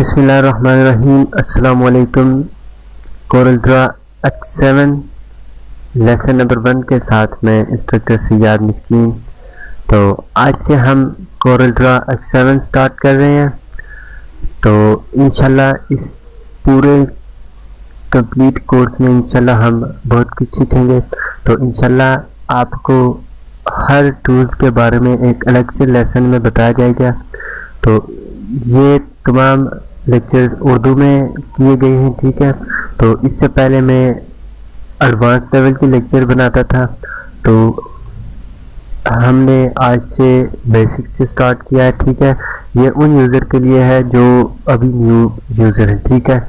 बिस्मिल्लाहिर्रहमानिर्रहीम। अस्सलाम वालेकुम। Corel Draw X7 lesson number 1 के साथ में इंस्ट्रक्टर सियाद मिस्कीन। तो आज से हम कोरल ड्रा X7 स्टार्ट कर रहे हैं। तो इंशाल्लाह इस पूरे कंप्लीट कोर्स में इंशाल्लाह हम बहुत कुछ सीखेंगे। तो इंशाल्लाह आपको हर टूल्स के बारे में एक अलग से लेसन में बताया जाएगा। तो ये तमाम लेक्चर उर्दू में किए गए हैं, ठीक है। तो इससे पहले मैं एडवांस लेवल के लेक्चर बनाता था, तो हमने आज से बेसिक से स्टार्ट किया है, ठीक है। ये उन यूज़र के लिए है जो अभी न्यू यूज़र है, ठीक है।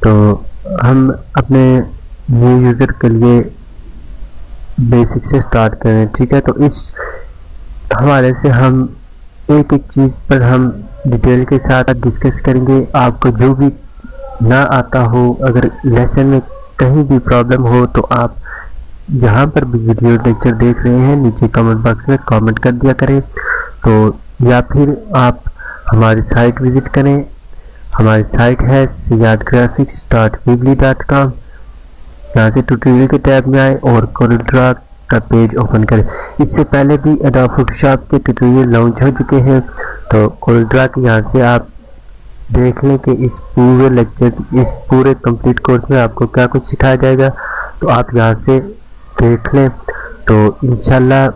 तो हम अपने न्यू यूज़र के लिए बेसिक से स्टार्ट करें, ठीक है। तो इस हवाले से हम एक एक चीज़ पर हम डिटेल के साथ डिस्कस करेंगे। आपको जो भी ना आता हो, अगर लेसन में कहीं भी प्रॉब्लम हो, तो आप जहाँ पर भी वीडियो लेक्चर देख रहे हैं नीचे कमेंट बॉक्स में कमेंट कर दिया करें। तो या फिर आप हमारी साइट विज़िट करें। हमारी साइट है siyadgraphics.weebly.com। यहाँ से ट्यूटोरियल के टैब में आए और कोरल ड्रा का पेज ओपन करें। इससे पहले भी एडोब फोटोशॉप के ट्यूटोरियल लॉन्च हो चुके हैं, तो कोरल ड्रा के यहाँ से आप देख लें कि इस पूरे लेक्चर, इस पूरे कंप्लीट कोर्स में आपको क्या कुछ सिखाया जाएगा। तो आप यहाँ से देख लें। तो इंशाल्लाह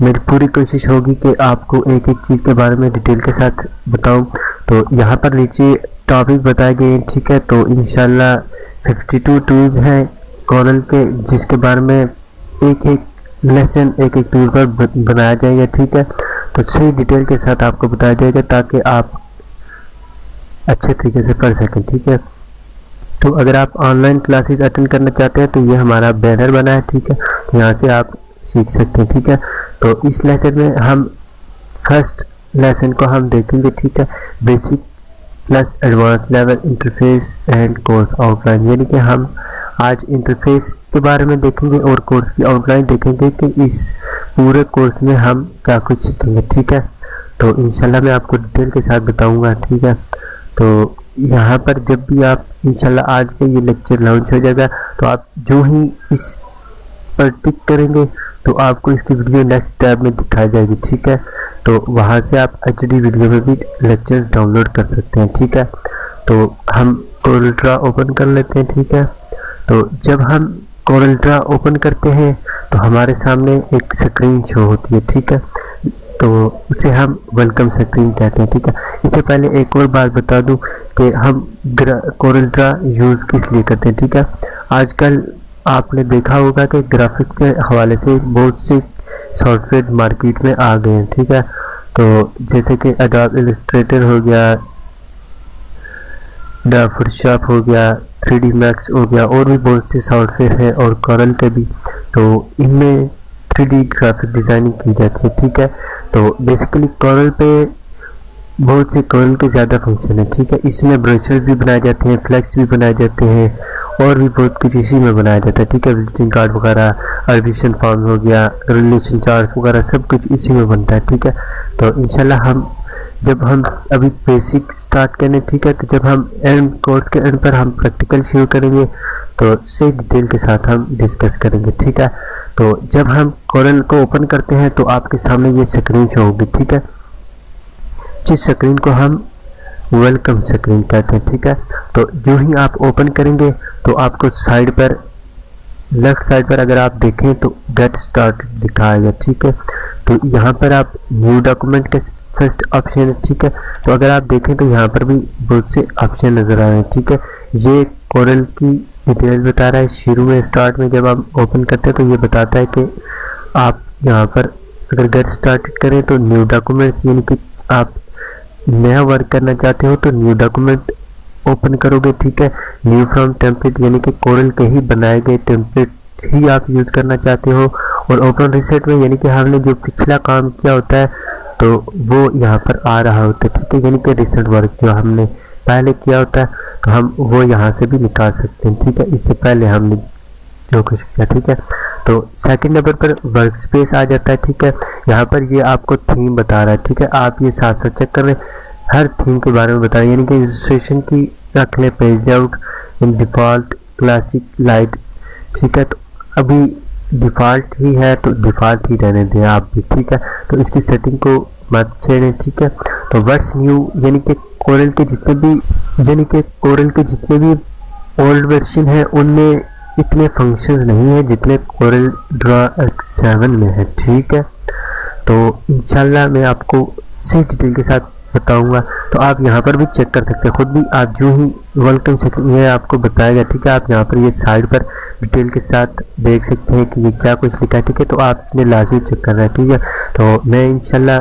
मेरी पूरी कोशिश होगी कि आपको एक एक चीज़ के बारे में डिटेल के साथ बताऊं। तो यहाँ पर नीचे टॉपिक बताए गए हैं, ठीक है। तो इंशाल्लाह 52 टूल्स हैं कोरल के, जिसके बारे में एक एक लेसन एक एक टूल पर बनाया जाएगा, ठीक है। तो सही डिटेल के साथ आपको बताया जाएगा ताकि आप अच्छे तरीके से पढ़ सकें, ठीक है। तो अगर आप ऑनलाइन क्लासेस अटेंड करना चाहते हैं तो ये हमारा बैनर बना है, ठीक है। तो यहाँ से आप सीख सकते हैं, ठीक है। तो इस लेसन में हम फर्स्ट लेसन को हम देखेंगे, ठीक है। Basic plus advance level interface and course outline, यानी कि हम आज इंटरफेस के बारे में देखेंगे और कोर्स की आउटलाइन देखेंगे कि इस पूरे कोर्स में हम क्या कुछ सीखेंगे, ठीक है। तो इंशाल्लाह मैं आपको डिटेल के साथ बताऊंगा, ठीक है। तो यहाँ पर जब भी आप इंशाल्लाह आज का ये लेक्चर लॉन्च हो जाएगा, तो आप जो ही इस पर टिक करेंगे तो आपको इसकी वीडियो नेक्स्ट टैब में दिखाई जाएगी, ठीक है। तो वहाँ से आप HD वीडियो में भी लेक्चर्स डाउनलोड कर सकते हैं, ठीक है। तो हम कोरल ड्रा ओपन कर लेते हैं, ठीक है। तो जब हम कोरल ड्रा ओपन करते हैं तो हमारे सामने एक स्क्रीन शो होती है, ठीक है। तो उसे हम वेलकम स्क्रीन कहते हैं, ठीक है। इससे पहले एक और बात बता दूं कि हम कोरल ड्रा यूज़ किस लिए करते हैं, ठीक है। आजकल आपने देखा होगा कि ग्राफिक्स के हवाले से बहुत से सॉफ्टवेयर मार्केट में आ गए हैं, ठीक है। तो जैसे कि एडोब इलस्ट्रेटर हो गया, एडोब फोटोशॉप हो गया, 3D मैक्स हो गया, और भी बहुत से सॉफ्टवेयर हैं और कोरल के भी। तो इनमें 3D ग्राफिक डिज़ाइनिंग की जाती है, ठीक है। तो बेसिकली कोरल पे बहुत से कोरल के ज़्यादा फंक्शन है, ठीक है। इसमें ब्रशेस भी बनाए जाते हैं, फ्लेक्स भी बनाए जाते हैं, और भी बहुत कुछ इसी में बनाया जाता है, ठीक है। विजिटिंग कार्ड वगैरह, एडमिशन फॉर्म हो गया, रिलेशन चार्ट वगैरह सब कुछ इसी में बनता है, ठीक है। तो इंशाल्लाह जब हम अभी बेसिक स्टार्ट करें, ठीक है। तो जब हम एंड कोर्स के एंड पर हम प्रैक्टिकल शुरू करेंगे तो सही डिटेल के साथ हम डिस्कस करेंगे, ठीक है। तो जब हम कोरल को ओपन करते हैं तो आपके सामने ये स्क्रीन शो होगी, ठीक है, जिस स्क्रीन को हम वेलकम स्क्रीन कहते हैं, ठीक है। तो जो ही आप ओपन करेंगे तो आपको साइड पर, लेफ्ट साइड पर अगर आप देखें तो गेट स्टार्ट लिखा है, ठीक है। तो यहाँ पर आप न्यू डॉक्यूमेंट के फर्स्ट ऑप्शन है, ठीक है। तो अगर आप देखें तो यहाँ पर भी बहुत से ऑप्शन नज़र आ रहे हैं, ठीक है। ये कोरल की डिटेल बता रहा है। शुरू में स्टार्ट में जब आप ओपन करते हैं तो ये बताता है कि आप यहाँ पर अगर गेट स्टार्ट करें तो न्यू डॉक्यूमेंट, यानी कि आप नया वर्क करना चाहते हो तो न्यू डॉक्यूमेंट ओपन करोगे, ठीक है। न्यू फ्रॉम टेम्पलेट, यानी कि कोरल के ही बनाए गए टेम्पलेट ही आप यूज़ करना चाहते हो। और ओपन रिसेट में, यानी कि हमने जो पिछला काम किया होता है तो वो यहाँ पर आ रहा होता है, ठीक है। यानी कि रिसेंट वर्क जो हमने पहले किया होता है तो हम वो यहाँ से भी निकाल सकते हैं, ठीक है। इससे पहले हमने जो कुछ किया, ठीक है। तो सेकंड नंबर पर वर्क स्पेस आ जाता है, ठीक है। यहाँ पर ये आपको थीम बता रहा है, ठीक है। आप ये साथ साथ चेक कर रहे हैं। हर थीम के बारे में बता रहे हैं, यानी कि इलस्ट्रेशन की रख ले पेज लेआउट इन डिफ़ॉल्ट क्लासिक लाइट। ठीक है, तो अभी डिफ़ॉल्ट ही है तो डिफ़ॉल्ट ही रहने दें आप भी। ठीक है, तो इसकी सेटिंग को मत छेड़ें। ठीक है, तो व्हाट्स न्यू यानी कि कोरल के जितने भी ओल्ड वर्जन है उनमें इतने फंक्शंस नहीं है जितने कोरल ड्रा X7 में है। ठीक है, तो इंशाल्लाह मैं आपको सही डिटेल के साथ बताऊंगा। तो आप यहाँ पर भी चेक कर सकते हैं खुद भी, आप जो ही वेलकम सेक्शन ये आपको बताएगा। ठीक है, आप यहाँ पर ये साइड पर डिटेल के साथ देख सकते हैं कि ये क्या कुछ लिखा है। ठीक है, तो आपने लाजमी चेक करना है। ठीक है, तो मैं इंशाल्लाह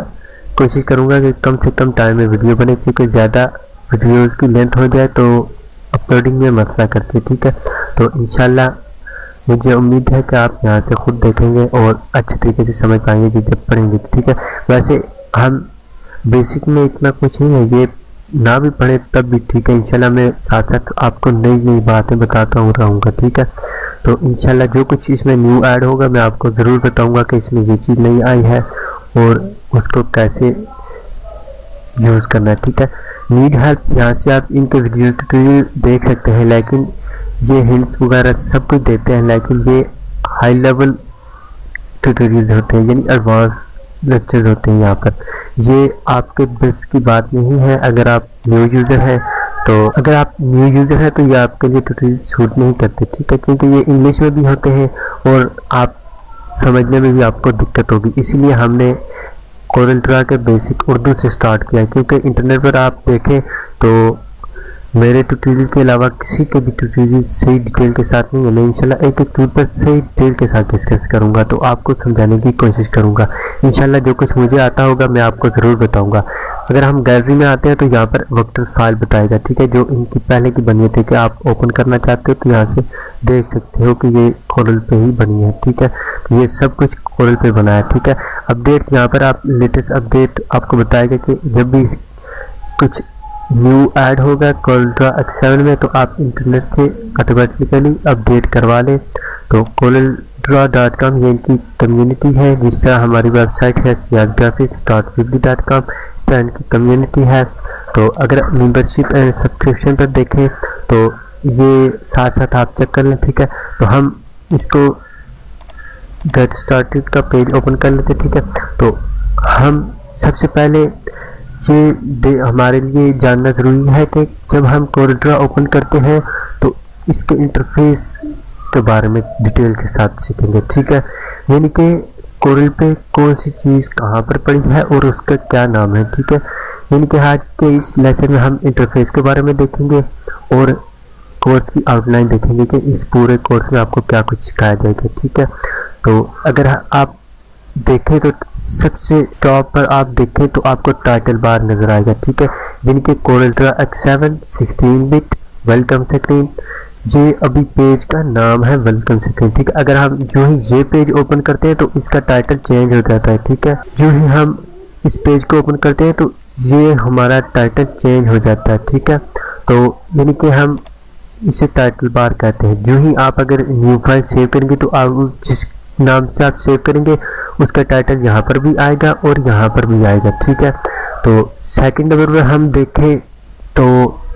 कोशिश करूँगा कि कम से कम टाइम में वीडियो बने, क्योंकि ज़्यादा वीडियोज़ की लेंथ हो जाए तो अपलोडिंग में मसला करती है। ठीक है, तो इंशाल्लाह मुझे उम्मीद है कि आप यहाँ से खुद देखेंगे और अच्छे तरीके से समझ पाएंगे जब पढ़ेंगे। ठीक है, वैसे हम बेसिक में इतना कुछ नहीं है, ये ना भी पढ़े तब भी ठीक है। इंशाल्लाह मैं साथ साथ आपको नई नई बातें बताता रहूँगा। ठीक है, तो इंशाल्लाह जो कुछ इसमें न्यू ऐड होगा मैं आपको ज़रूर बताऊँगा कि इसमें ये चीज़ नई आई है और उसको कैसे यूज़ करना है। ठीक है, नीड हेल्प यहाँ से आप इनके वीडियो ट्यूटोरियल देख सकते हैं, लेकिन ये हिंट्स वगैरह सब कुछ देते हैं, लेकिन ये हाई लेवल ट्यूटोरियल्स होते हैं, यानी एडवांस लेक्चर्स होते हैं। यहाँ पर ये आपके बस की बात नहीं है। अगर आप न्यू यूज़र हैं तो ये आपके लिए ट्यूटोरियल शूट नहीं करते। ठीक है, क्योंकि ये इंग्लिश में भी होते हैं और आप समझने में भी आपको दिक्कत होगी, इसीलिए हमने कोरल ड्रा के बेसिक उर्दू से स्टार्ट किया है। क्योंकि इंटरनेट पर आप देखें तो मेरे ट्यूटोरियल के अलावा किसी के भी ट्यूटोरियल सही डिटेल के साथ नहीं है। मैं इंशाल्लाह एक एक टूल पर सही डिटेल के साथ डिस्कस करूंगा, तो आपको समझाने की कोशिश करूंगा। इंशाल्लाह जो कुछ मुझे आता होगा मैं आपको ज़रूर बताऊंगा। अगर हम गैलरी में आते हैं तो यहाँ पर वेक्टर्स फाइल बताएगा। ठीक है, जो इनकी पहले की बनी थी कि आप ओपन करना चाहते हो तो यहाँ से देख सकते हो कि ये कोरल पे ही बनी है। ठीक है, तो ये सब कुछ कोरल पे बना है। ठीक है, अपडेट यहाँ पर आप लेटेस्ट अपडेट आपको बताएगा कि जब भी कुछ न्यू ऐड होगा कोरल ड्रा X7 में तो आप इंटरनेट से ऑटोमेटिकली अपडेट करवा लें। तो coreldraw.com ये इनकी कम्युनिटी है, जिस तरह हमारी वेबसाइट है siazgraphics.weebly.com, इस तरह इनकी कम्युनिटी है। तो अगर मेंबरशिप एंड सब्सक्रिप्शन पर देखें तो ये साथ साथ आप चेक कर लें। ठीक है, तो हम इसको गेट स्टार्टेड का पेज ओपन कर लेते। ठीक है, तो हम सबसे पहले ये हमारे लिए जानना ज़रूरी है कि जब हम कोरल ड्रा ओपन करते हैं तो इसके इंटरफेस के बारे में डिटेल के साथ सीखेंगे। ठीक है, यानी कि कोरल पे कौन सी चीज़ कहाँ पर पड़ी है और उसका क्या नाम है। ठीक है, यानी कि आज के इस लेसन में हम इंटरफेस के बारे में देखेंगे और कोर्स की आउटलाइन देखेंगे कि इस पूरे कोर्स में आपको क्या कुछ सिखाया जाएगा। ठीक है, तो अगर आप देखें तो सबसे टॉप पर आप देखें तो आपको टाइटल बार नजर आएगा। ठीक है, जिनके Corel Draw X7 16 bit welcome screen, ये अभी पेज का नाम है वेलकम स्क्रीन। ठीक है, अगर हम जो ही ये पेज ओपन करते हैं तो इसका टाइटल चेंज हो जाता है। ठीक है, जो ही हम इस पेज को ओपन करते हैं तो ये हमारा टाइटल चेंज हो जाता है। ठीक है, तो यानी कि हम इसे टाइटल बार कहते हैं। जो ही आप अगर न्यू फाइल सेव करेंगे तो आप जिस नाम से आप सेव करेंगे उसका टाइटल यहाँ पर भी आएगा और यहाँ पर भी आएगा। ठीक है, तो सेकंड नंबर पर हम देखें तो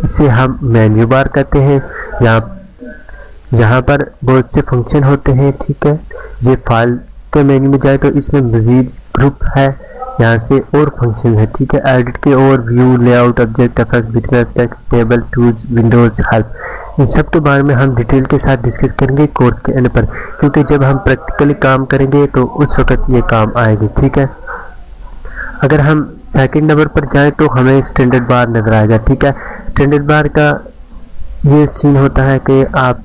इसे हम मेन्यू बार कहते हैं। यहाँ पर बहुत से फंक्शन होते हैं। ठीक है, ये फाइल के मेन्यू में जाए तो इसमें मजीद ग्रुप है, यहाँ से और फंक्शन है। ठीक है, एडिट के और view layout object effect bitmap text table tools windows help, इन सब के बारे में हम डिटेल के साथ डिस्कस करेंगे कोर्स के एंड पर, क्योंकि जब हम प्रैक्टिकली काम करेंगे तो उस वक्त ये काम आएगी। ठीक है, अगर हम सेकंड नंबर पर जाएं तो हमें स्टैंडर्ड बार नजर आएगा। ठीक है, स्टैंडर्ड बार का ये सीन होता है कि आप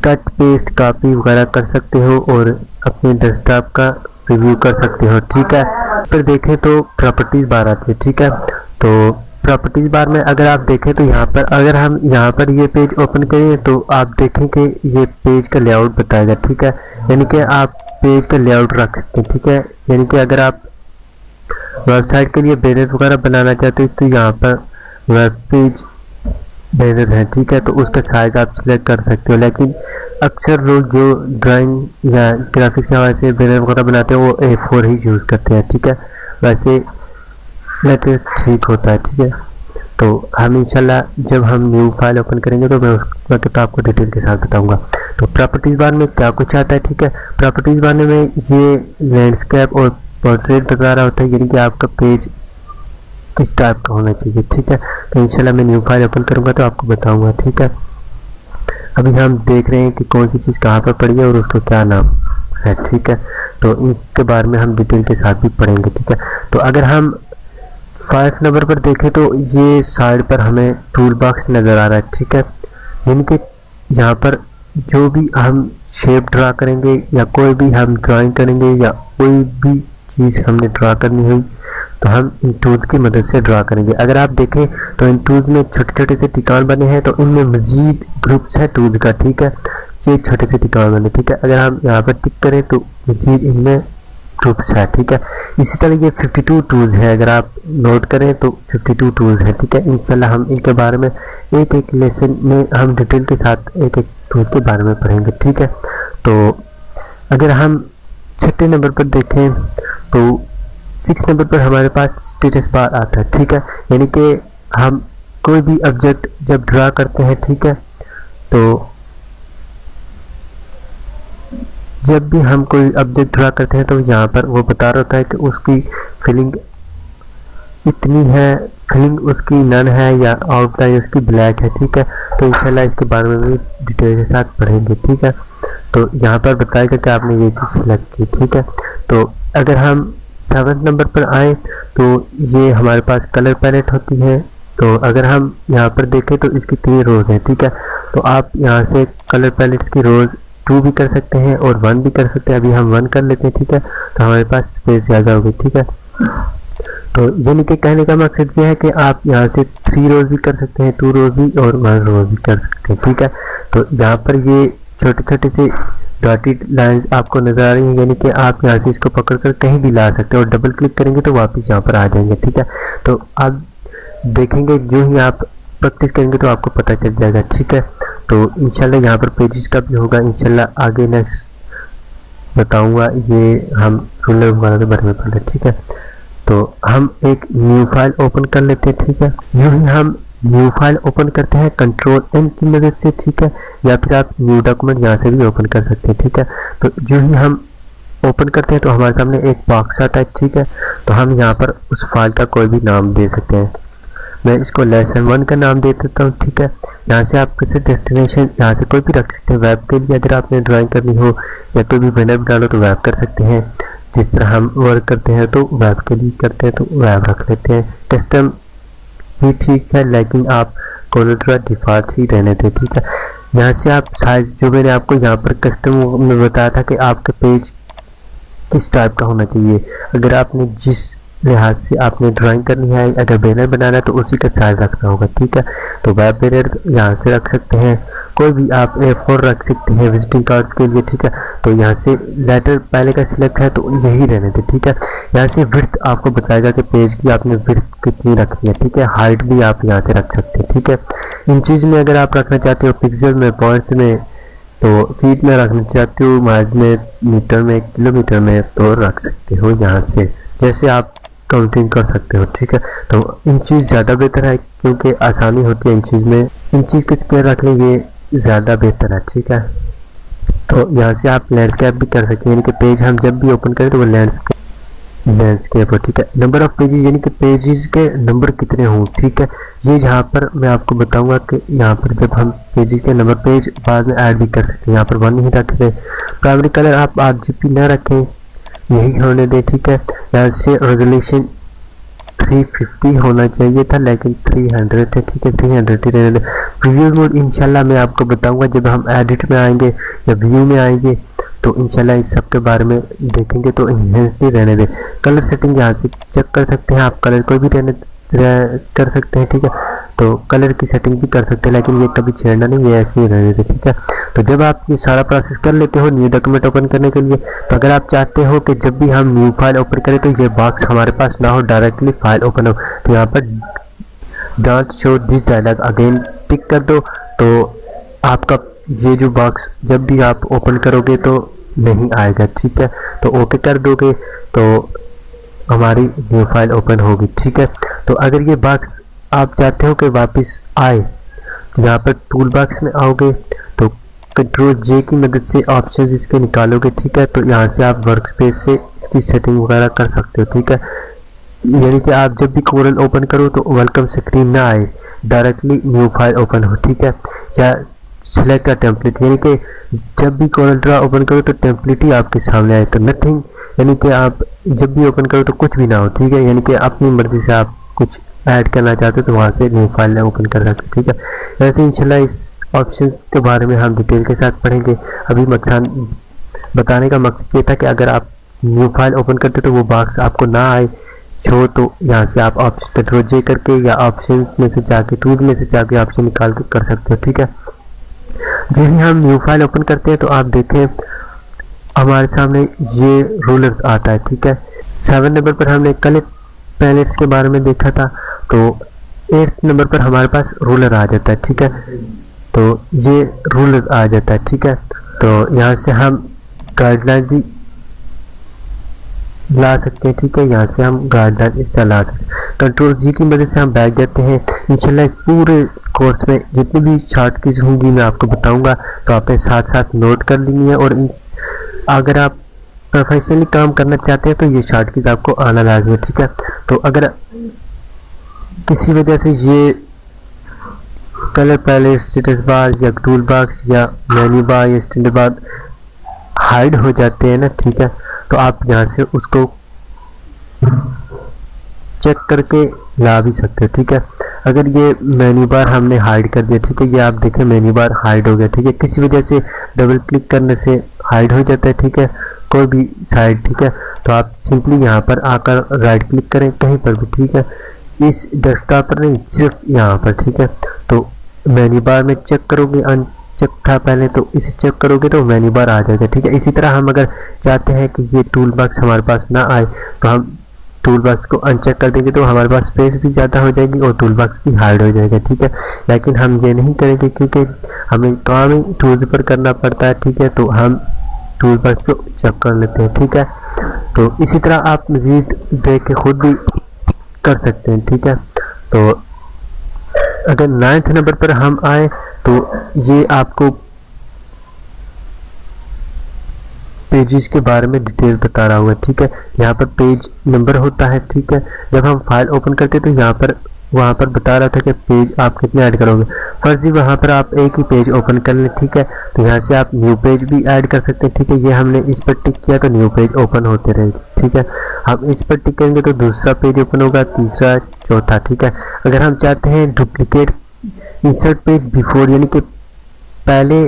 कट पेस्ट कॉपी वगैरह कर सकते हो और अपने डेस्कटॉप का रिव्यू कर सकते हो। ठीक है, फिर देखें तो प्रॉपर्टीज बार आती है। ठीक है, तो प्रॉपर्टीज बार में अगर आप देखें तो यहाँ पर अगर हम यहाँ पर ये पेज ओपन करें तो आप देखें कि ये पेज का लेआउट बताएगा। ठीक है, यानी कि आप पेज का लेआउट रख सकते हैं। ठीक है, यानी कि अगर आप वेबसाइट के लिए बैनर वगैरह बनाना चाहते हैं तो यहाँ पर वेब पेज बैनर है। ठीक है, तो उसका साइज आप सिलेक्ट कर सकते हो, लेकिन अक्सर लोग जो ड्राइंग या ग्राफिक्स के हवाले से बैनर वगैरह बनाते हैं वो A4 ही यूज़ करते हैं। ठीक है, वैसे लेटर ठीक होता है। ठीक है, तो हम इंशाल्लाह जब हम न्यू फाइल ओपन करेंगे तो मैं उस वक्त तो आपको डिटेल के साथ बताऊंगा। तो प्रॉपर्टीज बार में क्या कुछ आता है। ठीक है, प्रॉपर्टीज बार में ये लैंडस्केप और पोर्ट्रेट बता रहा होता है, यानी कि आपका पेज किस टाइप का होना चाहिए। ठीक है, तो इंशाल्लाह मैं न्यू फाइल ओपन करूंगा तो आपको बताऊंगा। ठीक है, अभी हम देख रहे हैं कि कौन सी चीज़ कहाँ पर पड़ी है और उसका क्या नाम है। ठीक है, तो इसके बारे में हम डिटेल के साथ भी पढ़ेंगे। ठीक है, तो अगर हम 5 नंबर पर देखें तो ये साइड पर हमें टूल बॉक्स नज़र आ रहा है। ठीक है, यानी कि यहाँ पर जो भी हम शेप ड्रा करेंगे या कोई भी हम ड्राइंग करेंगे या कोई भी चीज़ हमने ड्रा करनी हुई तो हम इन टूल्स की मदद से ड्रा करेंगे। अगर आप देखें तो इन टूल्स में छोटे छोटे से टिकान बने हैं, तो इनमें मजीद ग्रुप्स है टूल्स का। ठीक है, ये छोटे से टिकान बने। ठीक है, अगर हम यहाँ पर टिक करें तो मजीद इनमें ग्रुप्स है। ठीक है, इसी तरह ये 52 टूल्स है, अगर आप नोट करें तो 52 टूल्स है। ठीक है, इंशाल्लाह हम इनके बारे में एक एक लेसन में हम डिटेल के साथ एक एक टूल के बारे में पढ़ेंगे। ठीक है, तो अगर हम 6 नंबर पर देखें तो 6 नंबर पर हमारे पास स्टेटस बार आता है। ठीक है, यानी कि हम कोई भी ऑब्जेक्ट जब ड्रा करते हैं, ठीक है, तो जब भी हम कोई ऑब्जेक्ट ड्रा करते हैं तो यहाँ पर वो बता रहा होता है कि उसकी फिलिंग इतनी है, फिलिंग उसकी नन है या आउटलाइन उसकी ब्लैक है। ठीक है, तो इंशाल्लाह इसके बारे में भी डिटेल के साथ पढ़ेंगे। ठीक है, तो यहाँ पर बताएगा कि आपने ये चीज़ सिलेक्ट की। ठीक है, तो अगर हम 7 नंबर पर आए तो ये हमारे पास कलर पैलेट होती है। तो अगर हम यहाँ पर देखें तो इसकी 3 रोज़ हैं। ठीक है, तो आप यहाँ से कलर पैलेट्स की रोज़ 2 भी कर सकते हैं और 1 भी कर सकते हैं। अभी हम 1 कर लेते हैं। ठीक है, तो हमारे पास स्पेस ज़्यादा होगी। ठीक है, तो यानी कि कहने का मकसद ये है कि आप यहाँ से 3 रोज़ भी कर सकते हैं, 2 रोज़ भी और 1 रोज़ भी कर सकते हैं। ठीक है, तो यहाँ पर ये छोटे छोटे से डॉटेड लाइंस आपको नज़र आ रही हैं, यानी कि आप यहाँ से इसको पकड़कर कहीं भी ला सकते हैं और डबल क्लिक करेंगे तो वापस यहाँ पर आ जाएंगे। ठीक है, तो आप देखेंगे जो ही आप प्रैक्टिस करेंगे तो आपको पता चल जाएगा। ठीक है, तो इंशाल्लाह यहाँ पर पेजेस का भी होगा, इंशाल्लाह आगे नेक्स्ट बताऊंगा। ये हम रूलर वगैरह के बारे में पढ़ रहे। ठीक है, तो हम एक न्यू फाइल ओपन कर लेते हैं। ठीक है, जो ही हम न्यू फाइल ओपन करते हैं कंट्रोल एन की मदद से। ठीक है, या फिर आप न्यू डॉक्यूमेंट यहाँ से भी ओपन कर सकते हैं। ठीक है, तो जो ही हम ओपन करते हैं तो हमारे सामने एक बॉक्स आता है। ठीक है, तो हम यहाँ पर उस फाइल का कोई भी नाम दे सकते हैं। मैं इसको लेसन 1 का नाम दे देता हूँ। ठीक है, यहाँ से आप किसी डेस्टिनेशन यहाँ से कोई भी रख सकते हैं। वेब के लिए अगर आपने ड्राइंग करनी हो या कोई भी बैनर डालो तो वेब कर सकते हैं। जिस तरह हम वर्क करते हैं तो वेब के लिए करते हैं तो वेब रख लेते हैं। कस्टम भी ठीक है, लेकिन आप कोलोड्रा डिफॉल्ट ही रहने दें। ठीक है, यहाँ से आप साइज जो मैंने आपको यहाँ पर कस्टम में बताया था कि आपका पेज किस टाइप का होना चाहिए। अगर आपने जिस लिहाज से आपने ड्राइंग करनी है, अगर बैनर बनाना है तो उसी का साइज रखना होगा। ठीक है, तो वेब बैनर यहाँ से रख सकते हैं, कोई भी आप A4 रख सकते हैं विजिटिंग कार्ड्स के लिए। ठीक है, तो यहाँ से लेटर पहले का सिलेक्ट है तो यही रहने दे। ठीक है, यहाँ से विड्थ आपको बताएगा कि पेज की आपने विड्थ कितनी रखनी है। ठीक है, हाइट भी आप यहाँ से रख सकते हैं। ठीक है, इन चीज़ में अगर आप रखना चाहते हो पिक्सल में, पॉइंट्स में, तो फीट में रखना चाहते हो, माइल्स में, मीटर में, किलोमीटर में, तो रख सकते हो यहाँ से, जैसे आप काउंटिंग कर सकते हो। ठीक है, तो इन चीज़ ज़्यादा बेहतर है क्योंकि आसानी होती है इन चीज़ में, इन चीज़ के स्केल रखने ये ज़्यादा बेहतर है। ठीक है, तो यहाँ से आप लैंडस्केप भी कर सकते हैं, यानी कि पेज हम जब भी ओपन करें तो वो लैंडस्केप हो। ठीक है, नंबर ऑफ पेजेस यानी कि पेजेस के नंबर कितने हों। ठीक है, ये जहाँ पर मैं आपको बताऊंगा कि यहाँ पर जब हम पेजेस के नंबर पेज बाद में ऐड भी कर सकते हैं। यहाँ पर 1 ही रख दें। प्राइमरी कलर आप RGB न रखें, यही होने दें। ठीक है, यहाँ से रेजोल्यूशन 350 होना चाहिए था लेकिन 300 है। ठीक है, 300 ही रहने दें। प्रीव्यू मोड इंशाल्लाह मैं आपको बताऊंगा जब हम एडिट में आएंगे या व्यू में आएंगे तो इंशाल्लाह इस सब के बारे में देखेंगे। तो इन्हेंस ही रहने दें। कलर सेटिंग यहाँ से चेक कर सकते हैं, आप कलर कोई भी कर सकते हैं। ठीक है, तो कलर की सेटिंग भी कर सकते हैं लेकिन ये कभी छेड़ना नहीं, ये ऐसे ही रहने दें। ठीक है, तो जब आप ये सारा प्रोसेस कर लेते हो न्यू डॉक्यूमेंट ओपन करने के लिए, तो अगर आप चाहते हो कि जब भी हम न्यू फाइल ओपन करें तो ये बॉक्स हमारे पास ना हो, डायरेक्टली फाइल ओपन हो, तो यहाँ पर don't show this dialog again tick कर दो, तो आपका ये जो बॉक्स जब भी आप ओपन करोगे तो नहीं आएगा। ठीक है, तो ओके कर दोगे तो हमारी न्यू फाइल ओपन होगी। ठीक है, तो अगर ये बॉक्स आप चाहते हो कि वापस आए, तो यहाँ पर टूल बॉक्स में आओगे तो कंट्रोल जे की मदद से ऑप्शन इसके निकालोगे। ठीक है, तो यहाँ से आप वर्क स्पेस से इसकी सेटिंग वगैरह कर सकते हो। ठीक है, यानी कि आप जब भी कोरल ओपन करो तो वेलकम स्क्रीन ना आए, डायरेक्टली न्यू फाइल ओपन हो। ठीक है, या सिलेक्ट अ टेम्पलेट, यानी कि जब भी कोरल ड्रा ओपन करो तो टेम्पलेट ही आपके सामने आए, तो नथिंग, यानी कि आप जब भी ओपन करो तो कुछ भी ना हो। ठीक है, यानी कि अपनी मर्जी से आप कुछ ऐड करना चाहते हो तो वहाँ से न्यू फाइल ओपन कर सकते हो। ठीक है, ऐसे इंशाल्लाह इस ऑप्शंस के बारे में हम डिटेल के साथ पढ़ेंगे। अभी मकसद बताने का मकसद ये था कि अगर आप न्यू फाइल ओपन करते तो वो बॉक्स आपको ना आए शो, तो यहाँ से आप ऑप्शन कंट्रोल जे करके या ऑप्शन में से जाके टूल में से जाके ऑप्शन निकाल के कर सकते हो। ठीक है, जो ही हम न्यू फाइल ओपन करते हैं तो आप देखें हमारे सामने ये रूलर आता है। ठीक है, 7 नंबर पर हमने कलर पैलेट्स के बारे में देखा था, तो 8 नंबर पर हमारे पास रूलर आ जाता है। ठीक है, तो ये रूलर आ जाता है। ठीक है, तो यहाँ से हम गाइडलाइन भी ला सकते हैं। ठीक है, यहाँ से हम गाइडलाइन इस तरह ला सकते हैं। कंट्रोल जी की मदद से हम बैक जाते हैं। इंशाल्लाह इस पूरे कोर्स में जितनी भी शॉर्ट कीज होंगी मैं आपको बताऊंगा, तो आपने साथ साथ नोट कर लेनी है। और अगर आप प्रोफेशनली काम करना चाहते हैं तो ये शॉर्ट कीज आपको आना लाजमी है। ठीक है, तो अगर किसी वजह से ये कलर पैलेट, स्टेटस बार या टूल बॉक्स या मेन्यू बार या स्टैंडर्ड बार हाइड हो जाते हैं ना, ठीक है, तो आप यहाँ से उसको चेक करके ला भी सकते हो। ठीक है, अगर ये मेन्यू बार हमने हाइड कर दिया, ठीक है, ये आप देखें मेन्यू बार हाइड हो गया। ठीक है, किसी वजह से डबल क्लिक करने से हाइड हो जाता है। ठीक है, कोई भी साइड। ठीक है, तो आप सिंपली यहाँ पर आकर राइट क्लिक करें कहीं पर भी। ठीक है, इस डेस्कटॉप पर नहीं, सिर्फ यहाँ पर। ठीक है, तो मेन्यू बार में चेक करोगे, अनचेक था पहले, तो इसे चेक करोगे तो मेन्यू बार आ जाएगा। ठीक है, इसी तरह हम अगर चाहते हैं कि ये टूल बॉक्स हमारे पास ना आए तो हम टूल बॉक्स को अनचेक कर देंगे, तो हमारे पास स्पेस भी ज़्यादा हो जाएगी और टूल बॉक्स भी हाइड हो जाएगा। ठीक है, लेकिन हम ये नहीं करेंगे क्योंकि हमें काम ही टूल पर करना पड़ता है। ठीक है, तो हम टूल बॉक्स को चेक कर लेते हैं। ठीक है, तो इसी तरह आप मज़ीद देख के खुद भी कर सकते हैं। ठीक है, तो अगर 9th नंबर पर हम आए तो ये आपको पेजेस के बारे में डिटेल बता रहा हुआ है। ठीक है, यहाँ पर पेज नंबर होता है। ठीक है, जब हम फाइल ओपन करते हैं तो यहाँ पर वहाँ पर बता रहा था कि पेज आप कितने ऐड करोगे। फर्जी वहाँ पर आप एक ही पेज ओपन कर लें। ठीक है, तो यहाँ से आप न्यू पेज भी ऐड कर सकते हैं। ठीक है, ये हमने इस पर टिक किया तो न्यू पेज ओपन होते रहेंगे। ठीक है, हम इस पर टिक करेंगे तो दूसरा पेज ओपन होगा, तीसरा, चौथा। ठीक है, अगर हम चाहते हैं डुप्लीकेट इंसर्ट पेज बिफोर, यानी कि पहले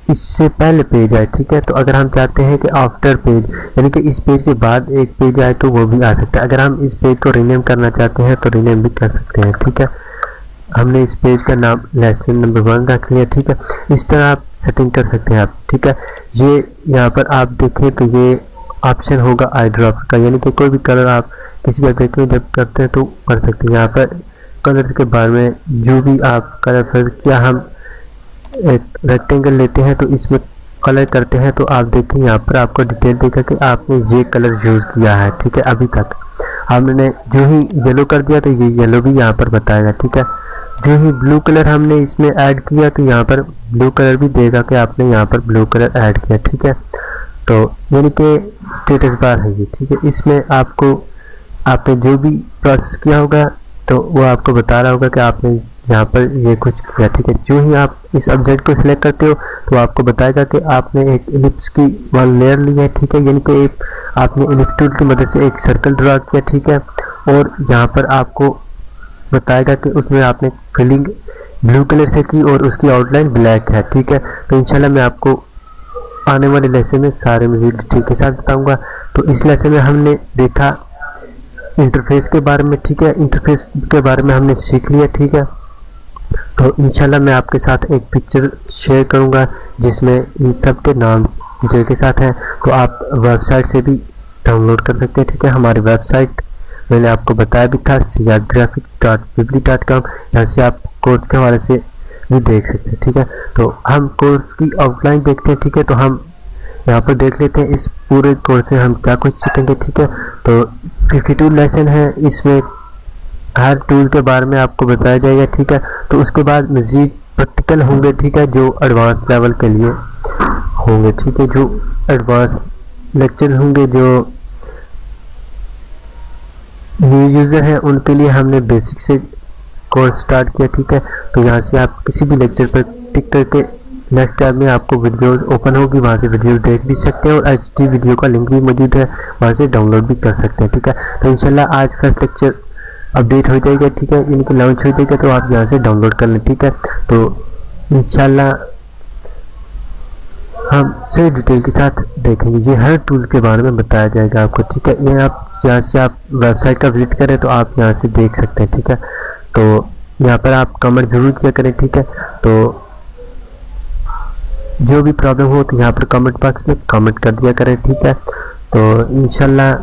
इससे पहले पेज आए। ठीक है, तो अगर हम चाहते हैं कि आफ्टर पेज, यानी कि इस पेज के बाद एक पेज आए, तो वो भी आ सकता है। अगर हम इस पेज को रीनेम करना चाहते हैं तो रीनेम भी कर सकते हैं। ठीक है, हमने इस पेज का नाम लेसन नंबर 1 रख लिया। ठीक है, इस तरह आप सेटिंग कर सकते हैं आप। ठीक है, ये यहाँ पर आप देखें तो ये ऑप्शन होगा आई ड्रॉप का, यानी कि कोई भी कलर आप किसी भी ऑब्जेक्ट में जब करते हैं तो कर सकते हैं। यहाँ पर कलर के बारे में जो भी आप कलर, क्या हम एक रेक्टेंगल लेते हैं तो इसमें कलर करते हैं, तो आप देखें यहाँ पर आपको डिटेल देगा कि आपने ये कलर यूज़ किया है। ठीक है, अभी तक हमने जो ही येलो कर दिया तो ये येलो भी यहाँ पर बताएगा। ठीक है, जो ही ब्लू कलर हमने इसमें ऐड किया तो यहाँ पर ब्लू कलर भी देगा कि आपने यहाँ पर ब्लू कलर ऐड किया। ठीक है, तो यानी कि स्टेटस बार है ये। ठीक है, इसमें आपको आपने जो भी प्रोसेस किया होगा तो वो आपको बता रहा होगा कि आपने यहाँ पर ये कुछ किया। ठीक है, जो ही आप इस ऑब्जेक्ट को सिलेक्ट करते हो तो आपको बताएगा कि आपने एक एलिप्स की वन लेयर ली है। ठीक है, यानी कि आपने एलिप्स टूल की मदद से एक सर्कल ड्रा किया। ठीक है, और यहाँ पर आपको बताएगा कि उसमें आपने फिलिंग ब्लू कलर से की और उसकी आउटलाइन ब्लैक है। ठीक है, तो इंशाल्लाह मैं आपको आने वाले लेसन में सारे मज़ीद डिटेल के साथ बताऊँगा। तो इस लेसन में हमने देखा इंटरफेस के बारे में। ठीक है, इंटरफेस के बारे में हमने सीख लिया। ठीक है, तो इंशाल्लाह मैं आपके साथ एक पिक्चर शेयर करूंगा जिसमें इन सब के नाम डिटेल के साथ हैं, तो आप वेबसाइट से भी डाउनलोड कर सकते हैं। ठीक है, हमारी वेबसाइट मैंने आपको बताया भी था siadgraphics.weebly.com, यहाँ से आप कोर्स के हवाले से भी देख सकते हैं। ठीक है, तो हम कोर्स की आउटलाइन देखते हैं। ठीक है, तो हम यहाँ पर देख लेते हैं इस पूरे कोर्स में हम क्या कुछ सीखेंगे। ठीक है, तो 52 लेसन है, इसमें हर टूल के बारे में आपको बताया जाएगा, ठीक है। तो उसके बाद मज़ीद प्रैक्टिकल होंगे, ठीक है, जो एडवांस लेवल के लिए होंगे, ठीक है, जो एडवांस लेक्चर होंगे, जो न्यू यूज़र हैं उनके लिए हमने बेसिक से कोर्स स्टार्ट किया, ठीक है। तो यहाँ से आप किसी भी लेक्चर पर टिक करके नेक्स्ट टैब में आपको वीडियोस ओपन होगी, वहाँ से वीडियो देख भी सकते हैं और एचडी वीडियो का लिंक भी मौजूद है, वहाँ से डाउनलोड भी कर सकते हैं, ठीक है। तो इंशाल्लाह आज फर्स्ट लेक्चर अपडेट हो जाएगा, ठीक है, इनकी लॉन्च हो जाएगा, तो आप यहाँ से डाउनलोड कर लें, ठीक है। तो इंशाल्लाह हम सही डिटेल के साथ देखेंगे, ये हर टूल के बारे में बताया जाएगा आपको, ठीक है। ये आप यहाँ से आप वेबसाइट का विजिट करें तो आप यहाँ से देख सकते हैं, ठीक है। तो यहाँ पर आप कमेंट ज़रूर किया करें, ठीक है। तो जो भी प्रॉब्लम हो तो यहाँ पर कमेंट बॉक्स में कमेंट कर दिया करें, ठीक है। तो इंशाल्लाह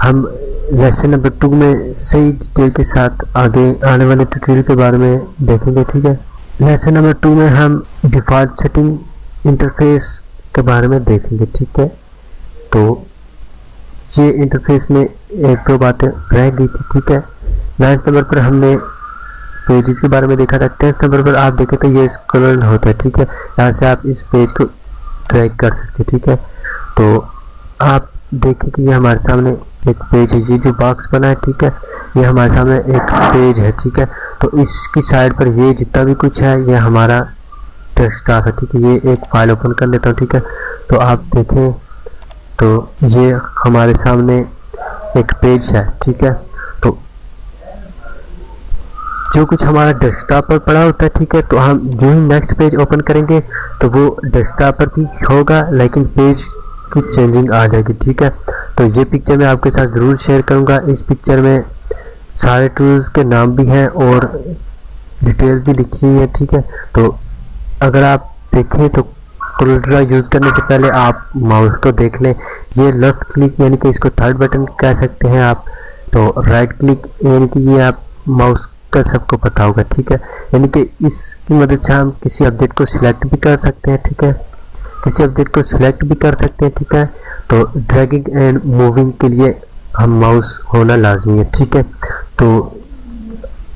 हम लेसन नंबर 2 में सही डिटेल के साथ आगे आने वाले ट्यूटोरियल के बारे में देखेंगे, ठीक है। लेसन नंबर 2 में हम डिफ़ॉल्ट सेटिंग इंटरफेस के बारे में देखेंगे, ठीक है। तो ये इंटरफेस में एक दो बातें रह गई थी, ठीक है। 9th नंबर पर हमने पेजेस के बारे में देखा था, 10th नंबर पर आप देखें तो ये स्क्रॉल होता है, ठीक है। यहाँ से आप इस पेज को ड्रैग कर सकते हैं, ठीक है। तो आप देखें कि ये हमारे सामने एक पेज है, ये जो बॉक्स बना है, ठीक है, ये हमारे सामने एक पेज है, ठीक है। तो इसकी साइड पर ये जितना भी कुछ है ये हमारा डेस्कटॉप है, ठीक है। ये एक फाइल ओपन कर लेता हूँ, ठीक है। तो आप देखें तो ये हमारे सामने एक पेज है, ठीक है। तो जो कुछ हमारा डेस्कटॉप पर पड़ा होता है, ठीक है, तो हम जो ही नेक्स्ट पेज ओपन करेंगे तो वो डेस्कटॉप पर भी होगा, लेकिन पेज की चेंजिंग आ जाएगी, ठीक है। तो ये पिक्चर मैं आपके साथ ज़रूर शेयर करूँगा। इस पिक्चर में सारे टूल्स के नाम भी हैं और डिटेल भी लिखी हुई है, ठीक है। तो अगर आप देखें तो कोरोल्ड्रा यूज़ करने से पहले आप माउस को देख लें। ये लेफ्ट क्लिक यानी कि इसको थर्ड बटन कह सकते हैं आप, तो राइट क्लिक यानी कि ये आप माउस का सबको पता होगा, ठीक है। यानी कि इसकी मदद से हम किसी अपडेट को सिलेक्ट भी कर सकते हैं, ठीक है, किसी अपडेट को सिलेक्ट भी कर सकते हैं, ठीक है। तो ड्रैगिंग एंड मूविंग के लिए हम माउस होना लाजमी है, ठीक है। तो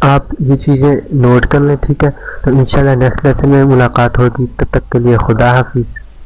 आप ये चीज़ें नोट कर लें, ठीक है। तो इंशाल्लाह नेक्स्ट लेसन में मुलाकात होगी, तब तक के लिए खुदा हाफिज़।